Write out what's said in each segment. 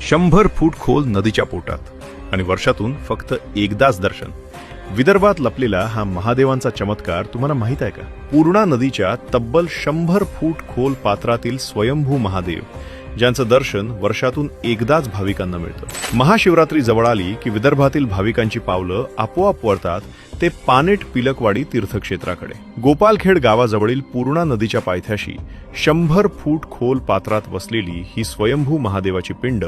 100 फूट खोल नदीच्या पोटात आणि वर्षातून फक्त एकदाच दर्शन. विदर्भात लपलेला हा महादेवांचा चमत्कार तुम्हाला माहित आहे का? पूर्णा नदीच्या तब्बल 100 फूट खोल पात्रातील स्वयंभू महादेव, ज्यांचं दर्शन वर्षातून एकदाच भाविकांना मिळतं. महाशिवरात्री जवळ आली की विदर्भातील भाविकांची पावलं आपोआप वळतात ते पानेट पिलकवाडी तीर्थक्षेत्राकडे. गोपालखेड गावाजवळील पूर्णा नदीच्या पायथ्याशी 100 फूट खोल पात्रात वसलेली ही स्वयंभू महादेवाची पिंड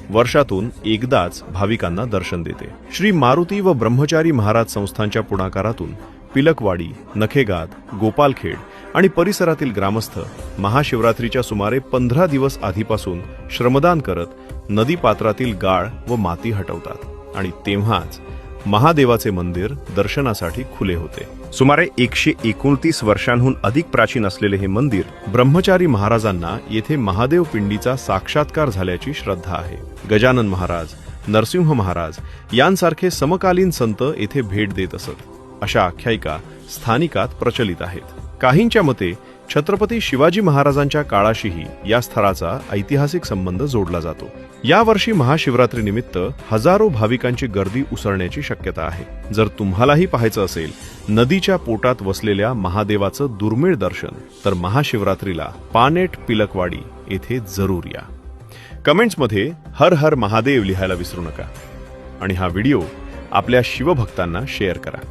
वर्षातून एकदाच भाविकांना दर्शन देते. श्री मारुती व ब्रह्मचारी महाराज संस्थांच्या पुढाकारातून पिलकवाडी, नखेगाद, गोपालखेड आणि परिसरातील ग्रामस्थ महाशिवरात्रीच्या सुमारे 15 दिवस आधीपासून श्रमदान करत नदी पात्रातील गाळ व माती हटवतात आणि तेव्हाच महादेवाचे मंदिर दर्शनासाठी खुले होते. सुमारे 129 वर्षांहून अधिक प्राचीन असलेले हे मंदिर ब्रह्मचारी महाराजांना येथे महादेव पिंडीचा साक्षात्कार झाल्याची श्रद्धा आहे. गजानन महाराज, नरसिंह महाराज यांसारखे समकालीन संत येथे भेट देत असत, अशा आख्यायिका स्थानिकात प्रचलित आहेत. काहींच्या मते छत्रपती शिवाजी महाराजांच्या काळाशीही या स्थळाचा ऐतिहासिक संबंध जोडला जातो. यावर्षी महाशिवरात्रीनिमित्त हजारो भाविकांची गर्दी उसळण्याची शक्यता आहे. जर तुम्हालाही पाहायचं असेल नदीच्या पोटात वसलेल्या महादेवाचं दुर्मिळ दर्शन, तर महाशिवरात्रीला पानेट पिलकवाडी येथे जरूर या. कमेंट्समध्ये हर हर महादेव लिहायला विसरू नका आणि हा व्हिडिओ आपल्या शिवभक्तांना शेअर करा.